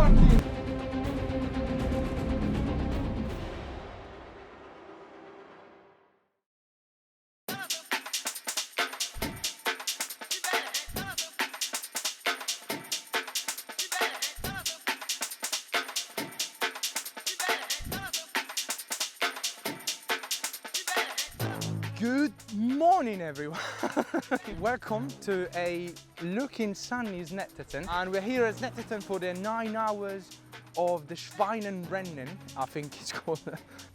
working. Good morning, everyone. Welcome to a looking sunny Snetterton, and we're here at Snetterton for the 9 hours of the Schweinenrennen, I think it's called.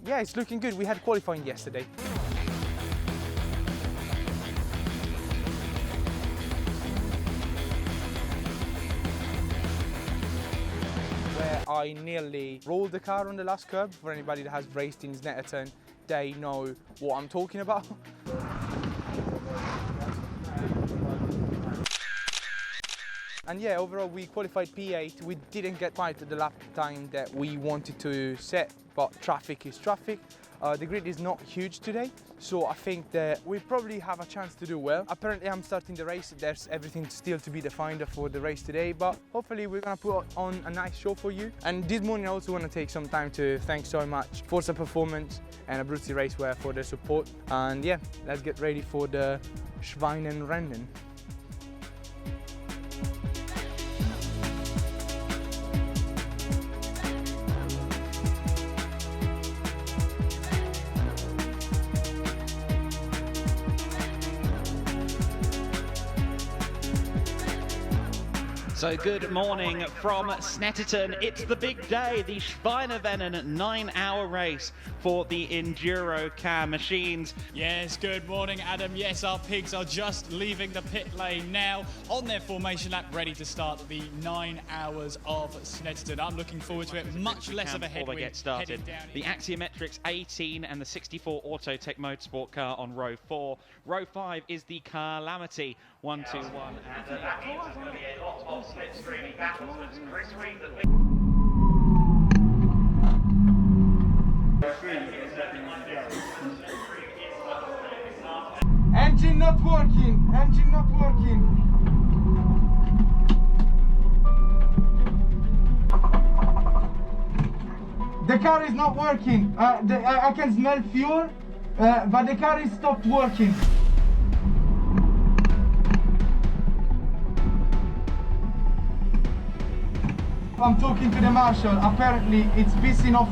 Yeah, it's looking good. We had qualifying yesterday. Where I nearly rolled the car on the last curb. For anybody that has raced in Snetterton, they know what I'm talking about. And yeah, overall we qualified P8. We didn't get quite the lap time that we wanted to set, but traffic is traffic. The grid is not huge today, so I think that we probably have a chance to do well. Apparently I'm starting the race. There's everything still to be defined for the race today, but hopefully we're gonna put on a nice show for you. And this morning I also want to take some time to thank so much Forza Performance and Abruzzi Racewear for their support. And yeah, let's get ready for the Schweinenrennen. So good morning from Snetterton. It's the big day, the Schweinenrennen 9-hour race for the Enduro Ka machines. Yes, good morning, Adam. Yes, our pigs are just leaving the pit lane now on their formation lap, ready to start the 9 hours of Snetterton. I'm looking forward to it. Much less of a headwind. Before they get started, the Axiometrics 18 and the 64 Autotech Motorsport car on row 4. Row 5 is the Calamity 121. Engine not working, engine not working. The car is not working. I can smell fuel, but the car is stopped working. I'm talking to the marshal. Apparently it's pissing off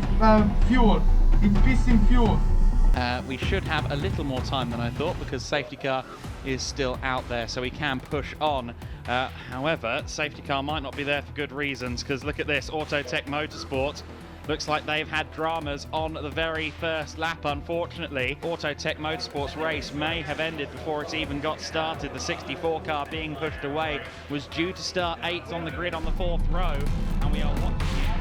fuel. It's pissing fuel. We should have a little more time than I thought because safety car is still out there, so we can push on. However, safety car might not be there for good reasons, because look at this, Autotech Motorsport. Looks like they've had dramas on the very first lap, unfortunately. Autotech Motorsport's race may have ended before it's even got started. The 64 car being pushed away was due to start 8th on the grid on the 4th row, and we are watching it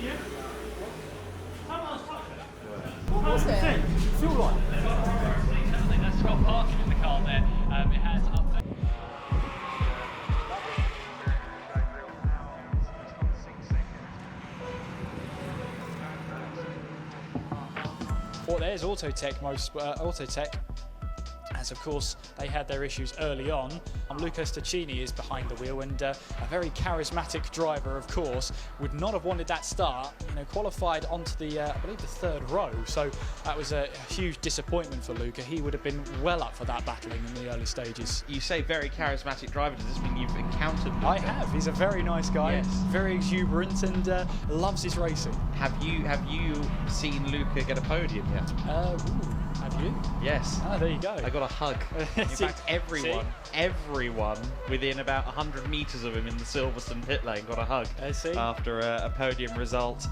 get... What was it? Fuel line. That's got parking in the car there. It has up there. Well, there's Autotech, Autotech. As of course they had their issues early on. Luca is behind the wheel, and a very charismatic driver, of course, would not have wanted that start. You know, qualified onto the I believe the 3rd row, so that was a huge disappointment for Luca. He would have been well up for that battling in the early stages. You say very charismatic driver. Does this mean you've encountered Luca? I have. He's a very nice guy, yes. Very exuberant, and loves his racing. Have you seen Luca get a podium yet? Have you? Yes. Ah, there you go. I got a hug. In fact, everyone within about 100 metres of him in the Silverstone pit lane got a hug after a podium result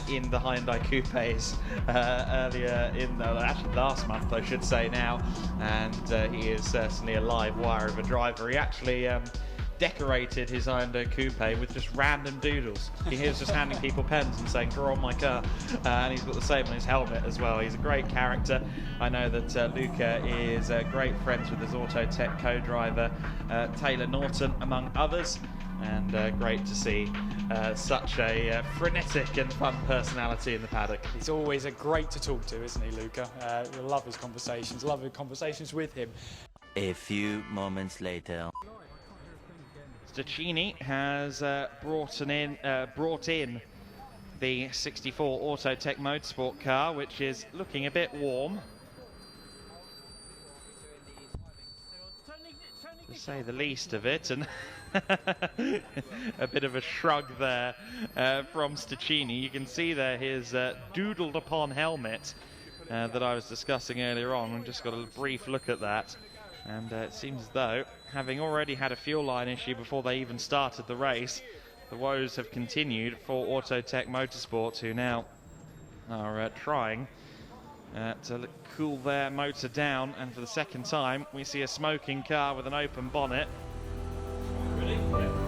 in the Hyundai Coupes earlier in, actually last month I should say now, and he is certainly a live wire of a driver. He actually decorated his Hyundai Coupe with just random doodles. He was just handing people pens and saying, draw on my car. And he's got the same on his helmet as well. He's a great character. I know that Luca is great friends with his Autotech co-driver, Taylor Norton, among others. And great to see such a frenetic and fun personality in the paddock. He's always great to talk to, isn't he, Luca? I love his conversations, love his conversations with him. A few moments later. Stacchini has brought in the 64 Autotech Motorsport car, which is looking a bit warm, to say the least of it, and a bit of a shrug there from Stacchini. You can see there his doodled upon helmet that I was discussing earlier on, and just got a brief look at that. And it seems as though, having already had a fuel line issue before they even started the race, the woes have continued for Autotech Motorsport, who now are trying to cool their motor down. And for the second time, we see a smoking car with an open bonnet. Ready? Yeah.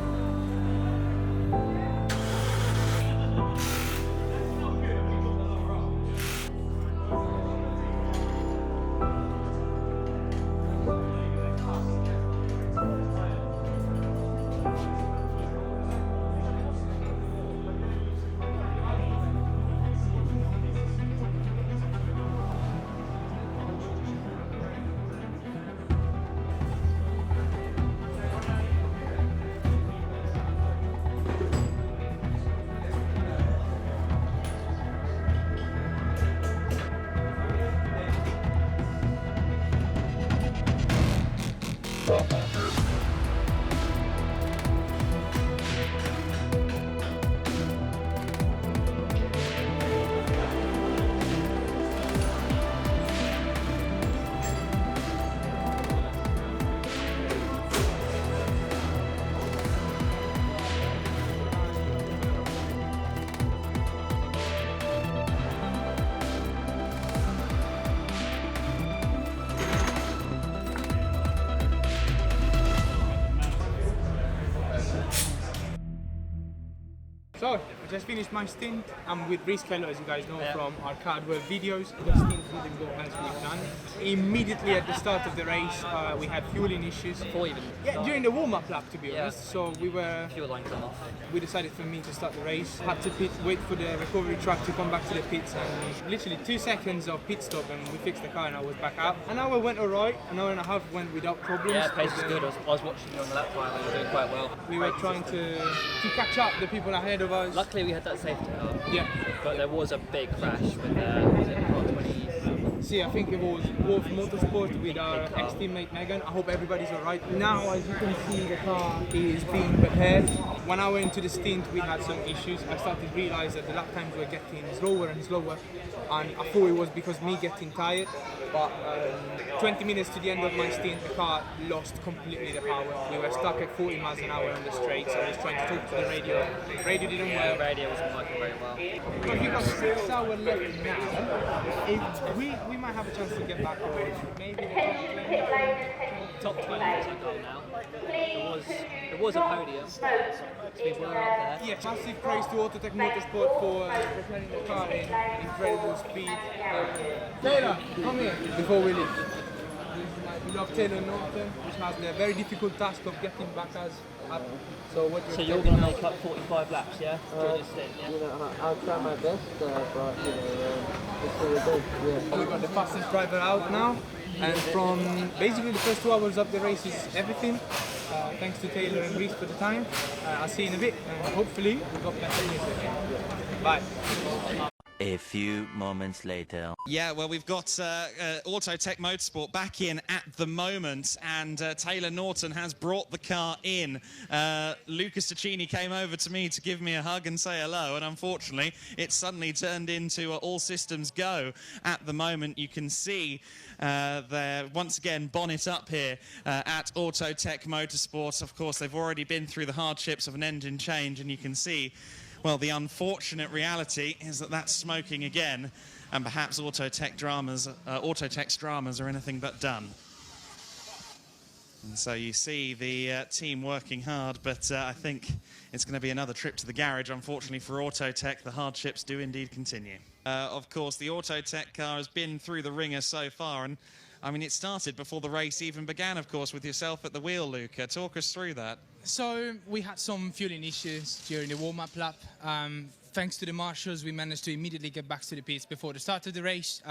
So, I just finished my stint. I'm with Reece, Kellow, as you guys know from our Caldwell videos. The stint didn't go as we planned. Immediately at the start of the race, we had fueling issues. During the warm-up lap, to be honest. So we were... Fuel line come off. We decided for me to start the race. Had to wait for the recovery truck to come back to the pits, and literally 2 seconds of pit stop, and we fixed the car, and I was back out. An hour went alright. An hour and a half went without problems. Yeah, pace was good. I was watching you on the lap time, and you were doing quite well. We were trying to catch up the people ahead of us. Luckily, we had that safety car. Yeah. But there was a big crash with was it car 20? See, I think it was Wolf Motorsport with our ex-teammate Megan. I hope everybody's alright. Now, as you can see, the car is being repaired. 1 hour into the stint, we had some issues. I started to realise that the lap times were getting slower and slower, and I thought it was because me getting tired. But 20 minutes to the end of my stint, the car lost completely the power. We were stuck at 40 miles an hour on the straight, so I was trying to talk to the radio. The radio didn't work. The radio wasn't working very well. But we've got 6 hours left now. We might have a chance to get back on. Maybe Top 20 was our goal now. It was a podium, so we were up there. Yeah, massive praise to Autotech Motorsport for preparing the car in incredible speed. Taylor, come here before we leave. We love Taylor Norton, which has the very difficult task of getting back us up. So you're going to make up 45 laps, yeah? During this stint, yeah? You know, I'll try my best, but you know, it's what it is. Yeah. We've got the fastest driver out now, and from basically the first 2 hours of the race is everything. Thanks to Taylor and Reece for the time. I'll see you in a bit, and hopefully we've got better news again. Bye. A few moments later. Yeah, well, we've got Autotech Motorsport back in at the moment, and Taylor Norton has brought the car in. Luca Stacchini came over to me to give me a hug and say hello, and unfortunately, it suddenly turned into all systems go. At the moment, you can see they're once again bonnet up here at Autotech Motorsport. Of course, they've already been through the hardships of an engine change, and you can see, well, the unfortunate reality is that that's smoking again, and perhaps Autotech's dramas are anything but done. And so you see the team working hard, but I think it's going to be another trip to the garage. Unfortunately for Autotech, the hardships do indeed continue. Of course, the Autotech car has been through the ringer so far, and I mean, it started before the race even began, of course, with yourself at the wheel, Luca. Talk us through that. So we had some fueling issues during the warm-up lap. Thanks to the marshals, we managed to immediately get back to the pits before the start of the race,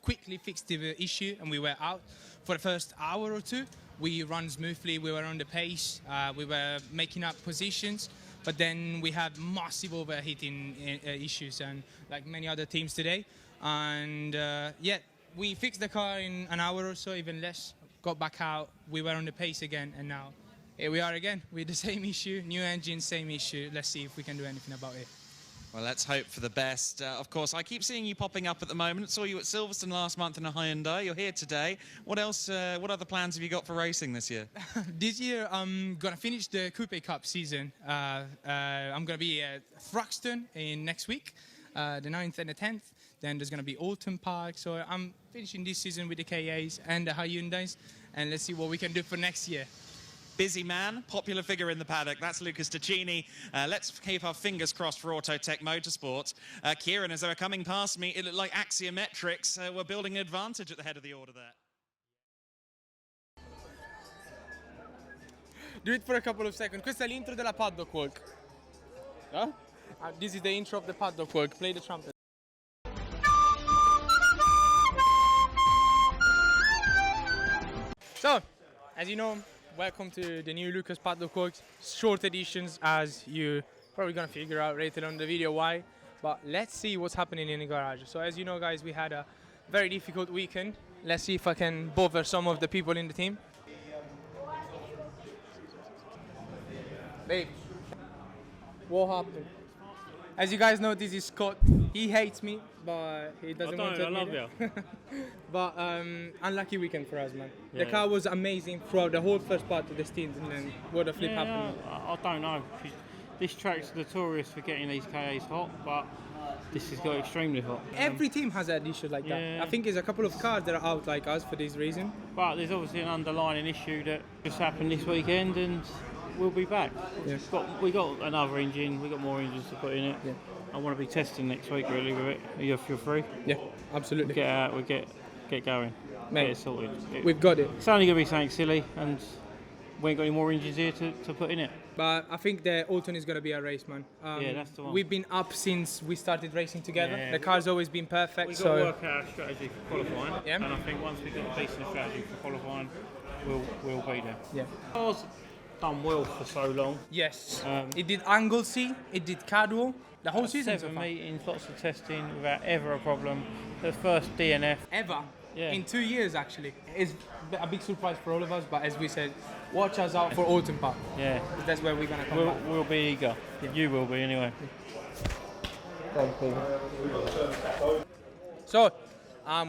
quickly fixed the issue, and we were out for the first hour or two. We ran smoothly, we were on the pace, we were making up positions, but then we had massive overheating issues, and like many other teams today. And yeah, we fixed the car in an hour or so, even less, got back out, we were on the pace again, and now here we are again with the same issue, new engine, same issue. Let's see if we can do anything about it. Well, let's hope for the best. Of course, I keep seeing you popping up at the moment. Saw you at Silverstone last month in a Hyundai. You're here today. What else? What other plans have you got for racing this year? This year, I'm going to finish the Coupe Cup season. I'm going to be at Thruxton in next week, the 9th and the 10th. Then there's going to be Caldwell Park. So I'm finishing this season with the KAs and the Hyundais. And let's see what we can do for next year. Busy man, popular figure in the paddock. That's Luca Staccini. Let's keep our fingers crossed for Autotech Motorsport. Kieran, as they were coming past me, it looked like Axiometrics were building an advantage at the head of the order there. Do it for a couple of seconds. Questa è l'intro della Paddock Walk. Huh? This is the intro of the Paddock Walk. Play the trumpet. So, as you know, welcome to the new Lucas Paddock Walk. Short editions, as you probably gonna figure out later on the video why. But let's see what's happening in the garage. So as you know, guys, we had a very difficult weekend. Let's see if I can bother some of the people in the team. Babe, what happened? As you guys know, this is Scott. He hates me, but he doesn't want to admit it. I love you. But unlucky weekend for us, man. Yeah. The car was amazing throughout the whole first part of the stint, and then what the flip happened. I don't know. This track's notorious for getting these KAs hot, but this has got extremely hot. Every team has had issues like that. I think there's a couple of cars that are out like us for this reason. But there's obviously an underlying issue that just happened this weekend, and we'll be back. Yeah. We got another engine. We got more engines to put in it. Yeah. I want to be testing next week really with it. If you're free. Yeah, absolutely. Get out. We get going. Mate, get it sorted. We've got it. It's only going to be something silly, and we ain't got any more engines here to put in it. But I think the Norton is going to be a race, man. Yeah, that's the one. We've been up since we started racing together. Yeah. The car's always been perfect. We've got to work out our strategy for qualifying. Yeah. And I think once we get a decent strategy for qualifying, we'll be there. Yeah. Car's done well for so long. Yes. It did Anglesey, it did Caldwell. The whole season. 7 meetings, lots of testing without ever a problem. The first DNF. Ever? Yeah. In 2 years, actually. It's a big surprise for all of us, but as we said, watch us out for Autotech Park. Yeah. That's where we're going to come back. We'll be eager. Yeah. You will be, anyway. So,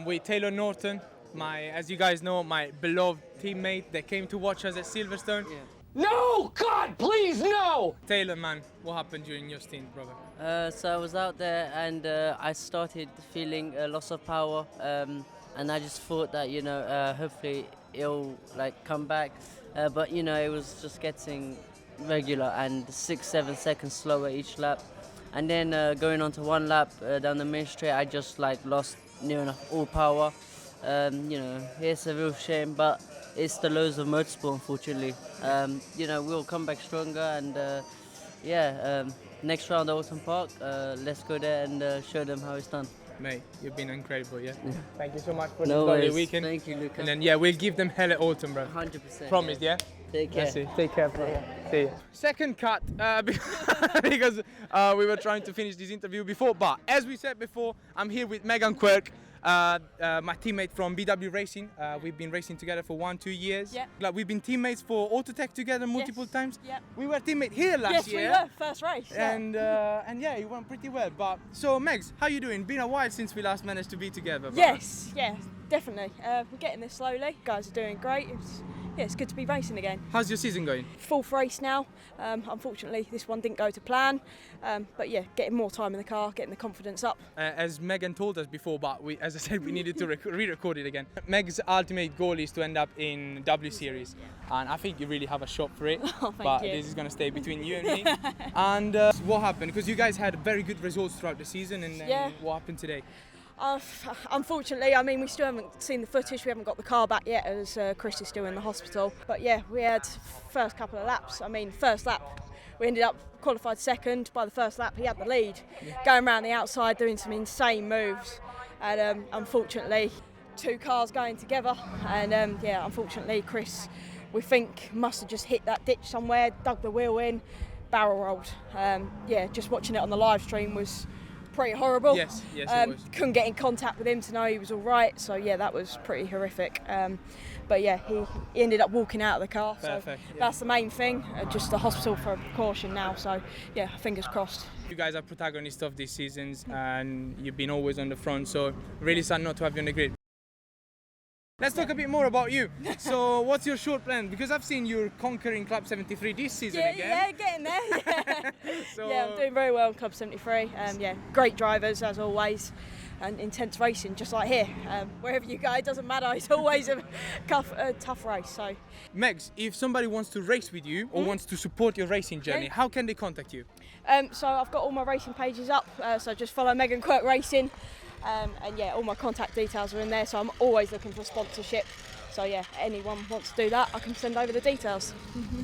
with Taylor Norton, as you guys know, my beloved teammate that came to watch us at Silverstone. Yeah. No! God, please, no! Taylor, man, what happened during your stint, brother? So I was out there and I started feeling a loss of power, and I just thought that, you know, hopefully it'll like come back, but you know, it was just getting regular and 6-7 seconds slower each lap, and then going on to one lap down the main straight, I just like lost near enough all power. You know, it's a real shame, but it's the lows of motorsport, unfortunately. You know, we'll come back stronger, and next round at Autotech Park, let's go there and show them how it's done. Mate, you've been incredible, yeah? Thank you so much for no this lovely weekend. Thank you, Luca. And then, yeah, we'll give them hell at Autumn, bro. 100%. Promise, yeah? Take care. Let's see. Take care, bro. See you. Second cut, because we were trying to finish this interview before, but as we said before, I'm here with Megan Quirk, my teammate from BW Racing. We've been racing together for 1-2 years. Yeah. Like, we've been teammates for Autotech together multiple times. Yep. We were teammates here last year. Yes, we were. First race. Yeah. And yeah, it went pretty well. But so, Megs, how you doing? Been a while since we last managed to be together. Yes, yeah, definitely. We're getting there slowly. Guys are doing great. yeah, it's good to be racing again. How's your season going? Fourth race now. Unfortunately, this one didn't go to plan. But yeah, getting more time in the car, getting the confidence up. As Megan told us before, but as I said, we needed to re-record it again. Meg's ultimate goal is to end up in W Series, and I think you really have a shot for it. Oh, but you. This is going to stay between you and me. And what happened? Because you guys had very good results throughout the season, and then what happened today? Unfortunately, I mean, we still haven't seen the footage. We haven't got the car back yet, as Chris is still in the hospital. But yeah, we had first couple of laps. I mean, first lap, we ended up qualified second. By the first lap, he had the lead, going around the outside, doing some insane moves. And unfortunately, two cars going together. And yeah, unfortunately, Chris, we think, must have just hit that ditch somewhere, dug the wheel in, barrel rolled. Yeah, just watching it on the live stream was pretty horrible. Yes, it was. Couldn't get in contact with him to know he was all right. So yeah, that was pretty horrific. But yeah, he ended up walking out of the car. Perfect, so that's the main thing. Just the hospital for precaution now. So yeah, fingers crossed. You guys are protagonists of these seasons, and you've been always on the front. So really sad not to have you on the grid. Let's talk a bit more about you. So what's your short plan? Because I've seen you conquering Club 73 this season again. Yeah, getting there. Yeah. So Yeah, I'm doing very well in Club 73. Yeah, great drivers as always, and intense racing just like here. Wherever you go, it doesn't matter. It's always a tough race. So, Megs, if somebody wants to race with you or wants to support your racing journey, how can they contact you? So I've got all my racing pages up. So just follow Megan Quirk Racing. And yeah, all my contact details are in there, so I'm always looking for sponsorship. So yeah, anyone wants to do that, I can send over the details.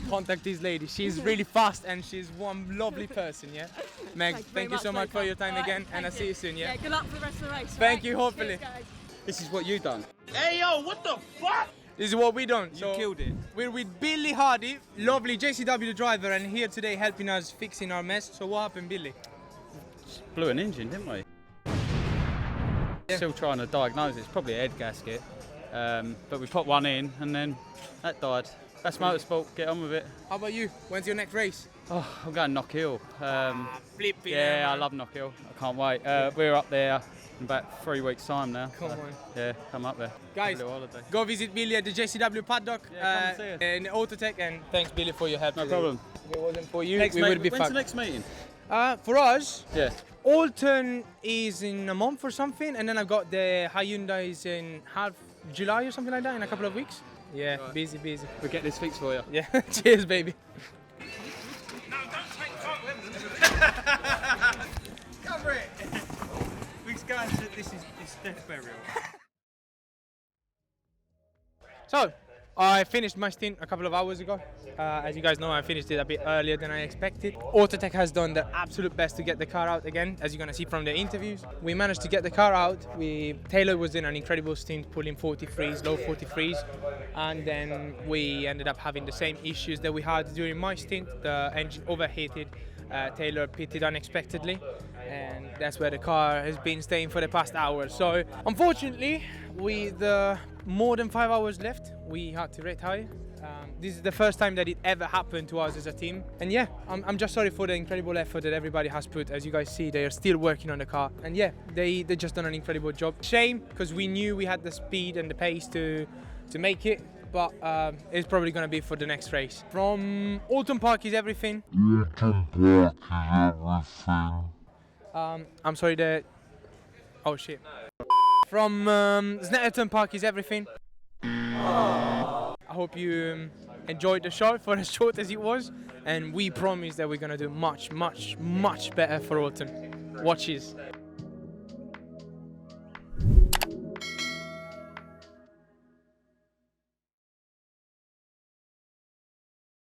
Contact this lady. She's really fast and she's one lovely person, yeah? Meg, thank you so much for your time again, and I'll see you soon, yeah? Yeah, good luck for the rest of the race. Thank you, hopefully. Cheers, guys. This is what you done. Hey yo, what the fuck? This is what we done. You killed it. We're with Billy Hardy, lovely JCW driver, and here today helping us fixing our mess. So what happened, Billy? Blew an engine, didn't we? Yeah. Still trying to diagnose it. It's probably a head gasket. But we put one in and then that died. That's motorsport, get on with it. How about you? When's your next race? Oh, I'm going Knock Hill. Flipping. Yeah, I love Knock Hill. I can't wait. We're up there in about 3 weeks' time now. Come on. Yeah, come up there. Guys, go visit Billy at the JCW Paddock in Autotech, and thanks Billy for your help. No problem. If it wasn't for you, Next we would be When's fucked. the next meeting? For us, Yeah. Alton is in a month or something, and then I've got the Hyundai is in half July or something like that, in a couple of weeks. Yeah, right. busy. We'll get this fixed for you. Yeah, cheers, baby. No, don't take photos. Cover it. We're going to this death burial. So, I finished my stint a couple of hours ago. As you guys know, I finished it a bit earlier than I expected. Autotech has done their absolute best to get the car out again, as you're going to see from the interviews. We managed to get the car out. Taylor was in an incredible stint, pulling 43s, low 43s, and then we ended up having the same issues that we had during my stint. The engine overheated. Taylor pitted unexpectedly, and that's where the car has been staying for the past hour. So, unfortunately, with more than 5 hours left, we had to retire. This is the first time that it ever happened to us as a team. And yeah, I'm just sorry for the incredible effort that everybody has put. As you guys see, they are still working on the car. And yeah, they just done an incredible job. Shame, because we knew we had the speed and the pace to make it. But it's probably going to be for the next race. From Caldwell Park is everything. I'm sorry that... Oh shit. From Snetterton Park is everything. I hope you enjoyed the show for as short as it was, and we promise that we're gonna do much better for Autumn. Watches.